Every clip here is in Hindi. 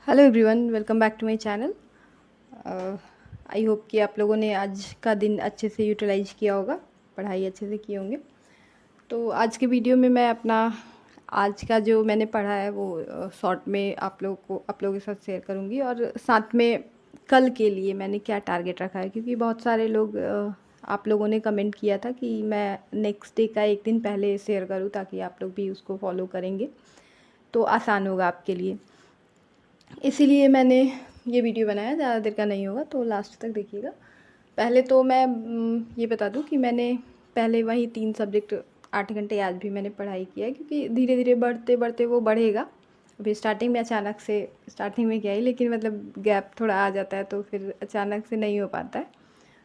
Hello everyone, welcome back to my channel. I hope कि आप लोगों ने आज का दिन अच्छे से यूटिलाइज किया होगा, पढ़ाई अच्छे से किए होंगे। तो आज के वीडियो में मैं अपना आज का जो मैंने पढ़ा है वो शॉर्ट में आप लोगों के साथ शेयर करूँगी, और साथ में कल के लिए मैंने क्या टारगेट रखा है, क्योंकि बहुत सारे लोग आप लोगों ने कमेंट किया था कि मैं नेक्स्ट डे का एक दिन पहले शेयर करूँ ताकि आप लोग भी उसको फॉलो करेंगे तो आसान होगा आपके लिए। इसीलिए मैंने ये वीडियो बनाया, ज़्यादा देर का नहीं होगा तो लास्ट तक देखिएगा। पहले तो मैं ये बता दूं कि मैंने पहले वही 3 सब्जेक्ट 8 घंटे आज भी मैंने पढ़ाई किया है, क्योंकि धीरे धीरे बढ़ते बढ़ते वो बढ़ेगा। अभी स्टार्टिंग में अचानक से स्टार्टिंग में क्या ही, लेकिन मतलब गैप थोड़ा आ जाता है तो फिर अचानक से नहीं हो पाता है।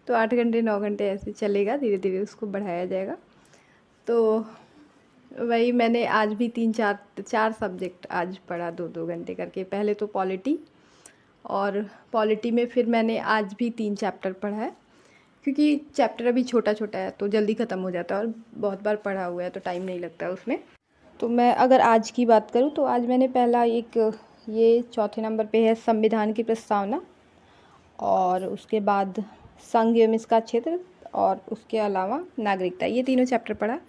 तो 8 घंटे 9 घंटे ऐसे चलेगा, धीरे धीरे उसको बढ़ाया जाएगा। तो वही मैंने आज भी 3 4 सब्जेक्ट आज पढ़ा 2 2 घंटे करके। पहले तो पॉलिटी, और पॉलिटी में फिर मैंने आज भी 3 चैप्टर पढ़ा है, क्योंकि चैप्टर अभी छोटा छोटा है तो जल्दी ख़त्म हो जाता है, और बहुत बार पढ़ा हुआ है तो टाइम नहीं लगता है उसमें। तो मैं अगर आज की बात करूँ तो आज मैंने पहला ये चौथे नंबर पे है संविधान की प्रस्तावना, और उसके बाद संघ एवं इसका क्षेत्र, और उसके अलावा नागरिकता। ये तीनों चैप्टर पढ़ा,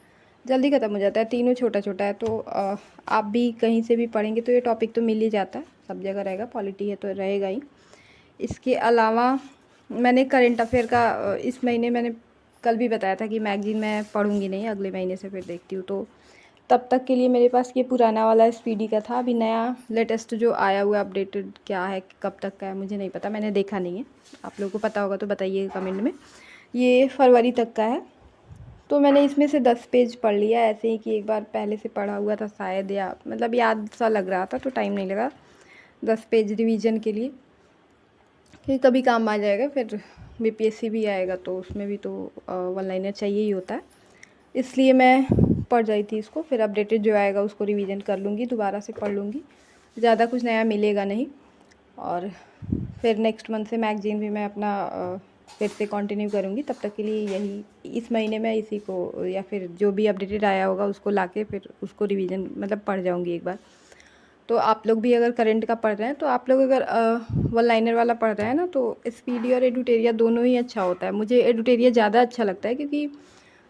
जल्दी ख़त्म हो जाता है, तीनों छोटा छोटा है। तो आप भी कहीं से भी पढ़ेंगे तो ये टॉपिक तो मिल ही जाता है, सब जगह रहेगा, पॉलिटी है तो रहेगा ही। इसके अलावा मैंने करंट अफेयर का इस महीने मैंने कल भी बताया था कि मैगज़ीन मैं पढ़ूँगी नहीं, अगले महीने से फिर देखती हूँ। तो तब तक के लिए मेरे पास ये पुराना वाला एसपीडी का था। अभी नया लेटेस्ट जो आया हुआ अपडेटेड क्या है, कब तक का है मुझे नहीं पता, मैंने देखा नहीं है। आप लोगों को पता होगा तो बताइएगा कमेंट में। ये फरवरी तक का है। तो मैंने इसमें से 10 पेज पढ़ लिया, ऐसे ही कि एक बार पहले से पढ़ा हुआ था शायद, या मतलब याद सा लग रहा था तो टाइम नहीं लगा 10 पेज रिवीजन के लिए, कि कभी काम आ जाएगा। फिर बीपीएससी भी आएगा तो उसमें भी तो वन लाइनर चाहिए ही होता है, इसलिए मैं पढ़ रही थी इसको। फिर अपडेटेड जो आएगा उसको रिवीजन कर लूँगी, दोबारा से पढ़ लूँगी, ज़्यादा कुछ नया मिलेगा नहीं। और फिर नेक्स्ट मंथ से मैगज़ीन भी मैं अपना फिर से कंटिन्यू करूँगी। तब तक के लिए यही इस महीने में इसी को, या फिर जो भी अपडेटेड आया होगा उसको लाके फिर उसको रिवीजन मतलब पढ़ जाऊँगी एक बार। तो आप लोग भी अगर करंट का पढ़ रहे हैं, तो आप लोग अगर वन लाइनर वाला पढ़ रहे हैं ना, तो स्पीडी और एडुटेरिया दोनों ही अच्छा होता है। मुझे एडुटेरिया ज़्यादा अच्छा लगता है, क्योंकि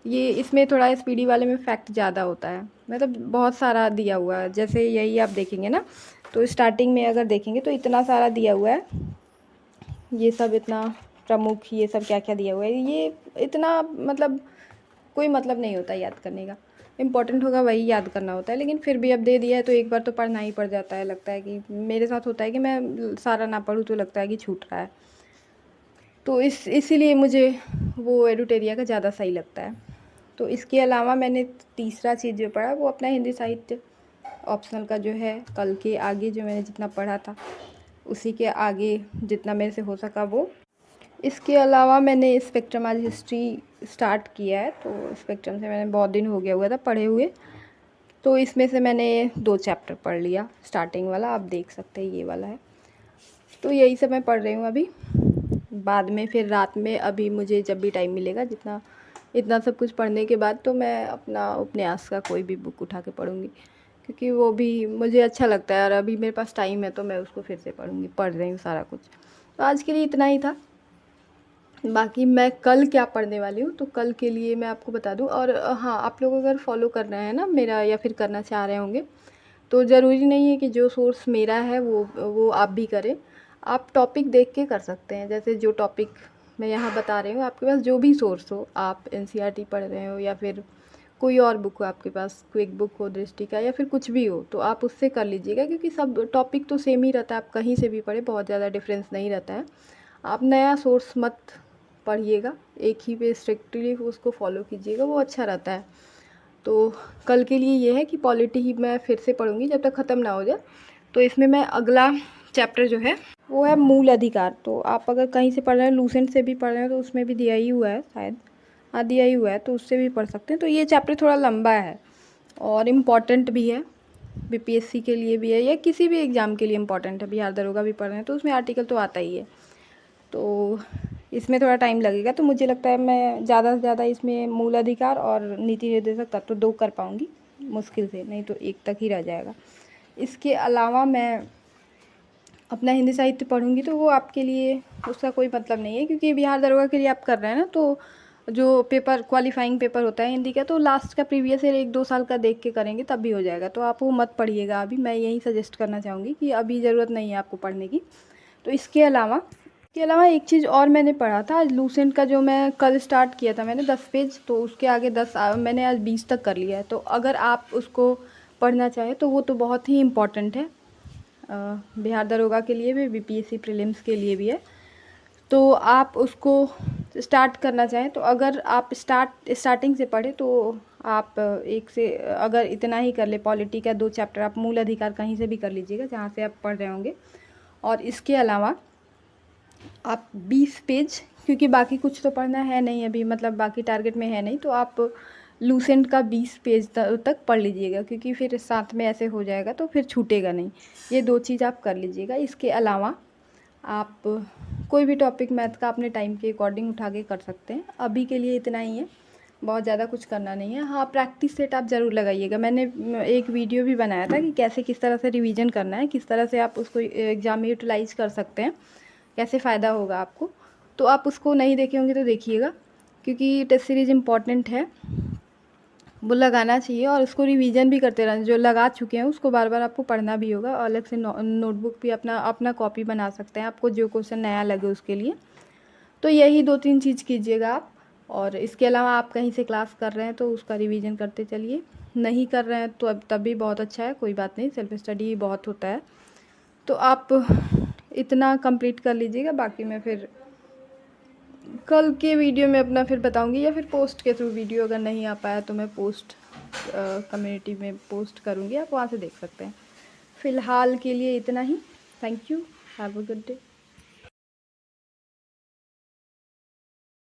ये इसमें थोड़ा स्पीडी वाले में फैक्ट ज़्यादा होता है, मतलब बहुत सारा दिया हुआ है। जैसे यही आप देखेंगे ना, तो स्टार्टिंग में अगर देखेंगे तो इतना सारा दिया हुआ है, ये सब इतना प्रमुख, ये सब क्या क्या दिया हुआ है, ये इतना मतलब कोई मतलब नहीं होता याद करने का। इम्पॉर्टेंट होगा वही याद करना होता है, लेकिन फिर भी अब दे दिया है तो एक बार तो पढ़ना ही पड़ जाता है। लगता है कि मेरे साथ होता है कि मैं सारा ना पढूँ तो लगता है कि छूट रहा है। तो इसीलिए मुझे वो एडुटेरिया का ज़्यादा सही लगता है। तो इसके अलावा मैंने तीसरा चीज़ जो पढ़ा वो अपना हिंदी साहित्य ऑप्शनल का जो है, कल के आगे जो मैंने जितना पढ़ा था उसी के आगे जितना मेरे से हो सका वो। इसके अलावा मैंने स्पेक्ट्रम आज हिस्ट्री स्टार्ट किया है, तो स्पेक्ट्रम से मैंने बहुत दिन हो गया हुआ था पढ़े हुए, तो इसमें से मैंने 2 चैप्टर पढ़ लिया। स्टार्टिंग वाला आप देख सकते हैं, ये वाला है। तो यही सब मैं पढ़ रही हूँ अभी। बाद में फिर रात में अभी मुझे जब भी टाइम मिलेगा, जितना इतना सब कुछ पढ़ने के बाद, तो मैं अपना उपन्यास का कोई भी बुक उठा के पढ़ूँगी, क्योंकि वो भी मुझे अच्छा लगता है, और अभी मेरे पास टाइम है तो मैं उसको फिर से पढ़ूँगी। पढ़ रही हूँ सारा कुछ। तो आज के लिए इतना ही था। बाकी मैं कल क्या पढ़ने वाली हूँ तो कल के लिए मैं आपको बता दूँ। और हाँ, आप लोग अगर फॉलो कर रहे हैं ना मेरा, या फिर करना चाह रहे होंगे, तो ज़रूरी नहीं है कि जो सोर्स मेरा है वो आप भी करें। आप टॉपिक देख के कर सकते हैं। जैसे जो टॉपिक मैं यहाँ बता रही हूँ, आपके पास जो भी सोर्स हो, आप एनसीईआरटी पढ़ रहे हो या फिर कोई और बुक हो आपके पास, क्विक बुक हो दृष्टि का, या फिर कुछ भी हो, तो आप उससे कर लीजिएगा, क्योंकि सब टॉपिक तो सेम ही रहता है। आप कहीं से भी पढ़े, बहुत ज़्यादा डिफरेंस नहीं रहता है। आप नया सोर्स मत पढ़िएगा, एक ही पे स्ट्रिक्टली उसको फॉलो कीजिएगा, वो अच्छा रहता है। तो कल के लिए ये है कि पॉलिटी ही मैं फिर से पढ़ूँगी जब तक ख़त्म ना हो जाए। तो इसमें मैं अगला चैप्टर जो है वो है मूल अधिकार। तो आप अगर कहीं से पढ़ रहे हैं, लूसेंट से भी पढ़ रहे हैं, तो उसमें भी दिया ही हुआ है शायद, हाँ दिया ही हुआ है, तो उससे भी पढ़ सकते हैं। तो ये चैप्टर थोड़ा लंबा है और इम्पॉर्टेंट भी है, बीपीएससी के लिए भी है, या किसी भी एग्ज़ाम के लिए इम्पॉर्टेंट है। बिहार दरोगा भी पढ़ रहे हैं तो उसमें आर्टिकल तो आता ही है, तो इसमें थोड़ा टाइम लगेगा। तो मुझे लगता है मैं ज़्यादा से ज़्यादा इसमें मूल अधिकार और नीति निर्देशक तत्व 2 कर पाऊँगी मुश्किल से, नहीं तो 1 तक ही रह जाएगा। इसके अलावा मैं अपना हिंदी साहित्य पढ़ूँगी तो वो आपके लिए उसका कोई मतलब नहीं है, क्योंकि बिहार दरोगा के लिए आप कर रहे हैं ना, तो जो पेपर क्वालिफाइंग पेपर होता है हिंदी का, तो लास्ट का प्रीवियस ईयर 1-2 साल का देख के करेंगे तब भी हो जाएगा। तो आप वो मत पढ़िएगा अभी, मैं यही सजेस्ट करना चाहूँगी कि अभी ज़रूरत नहीं है आपको पढ़ने की। तो इसके अलावा एक चीज़ और मैंने पढ़ा था आज, लूसेंट का जो मैं कल स्टार्ट किया था मैंने 10 पेज, तो उसके आगे 10 मैंने आज 20 तक कर लिया है। तो अगर आप उसको पढ़ना चाहें तो वो तो बहुत ही इम्पॉर्टेंट है, बिहार दरोगा के लिए भी, बीपीएससी प्रीलिम्स के लिए भी है। तो आप उसको स्टार्ट करना चाहें तो अगर आप स्टार्टिंग से पढ़ें तो आप एक से अगर इतना ही कर ले, पॉलिटी का 2 चैप्टर आप मूल अधिकार कहीं से भी कर लीजिएगा जहाँ से आप पढ़ रहे होंगे। और इसके अलावा आप 20 पेज, क्योंकि बाकी कुछ तो पढ़ना है नहीं अभी, मतलब बाकी टारगेट में है नहीं, तो आप लूसेंट का 20 पेज तक पढ़ लीजिएगा, क्योंकि फिर साथ में ऐसे हो जाएगा तो फिर छूटेगा नहीं। ये 2 चीज़ आप कर लीजिएगा। इसके अलावा आप कोई भी टॉपिक मैथ का अपने टाइम के अकॉर्डिंग उठा के कर सकते हैं। अभी के लिए इतना ही है, बहुत ज़्यादा कुछ करना नहीं है। हाँ, प्रैक्टिस सेट आप ज़रूर लगाइएगा। मैंने एक वीडियो भी बनाया था कि कैसे किस तरह से रिवीजन करना है, किस तरह से आप उसको एग्ज़ाम में यूटिलाइज़ कर सकते हैं, कैसे फ़ायदा होगा आपको। तो आप उसको नहीं देखे होंगे तो देखिएगा, क्योंकि टेस्ट सीरीज़ इम्पॉर्टेंट है, वो लगाना चाहिए और उसको रिवीजन भी करते रहना। जो लगा चुके हैं उसको बार बार आपको पढ़ना भी होगा, और अलग से नोटबुक भी अपना कॉपी बना सकते हैं, आपको जो क्वेश्चन नया लगे उसके लिए। तो यही 2-3 चीज़ कीजिएगा आप। और इसके अलावा आप कहीं से क्लास कर रहे हैं तो उसका रिवीजन करते चलिए, नहीं कर रहे हैं तो अब तब भी बहुत अच्छा है, कोई बात नहीं, सेल्फ स्टडी बहुत होता है। तो आप इतना कंप्लीट कर लीजिएगा, बाकी मैं फिर कल के वीडियो में अपना फिर बताऊंगी, या फिर पोस्ट के थ्रू वीडियो अगर नहीं आ पाया तो मैं पोस्ट कम्युनिटी में पोस्ट करूंगी, आप वहाँ से देख सकते हैं। फ़िलहाल के लिए इतना ही। Thank you, have a good day.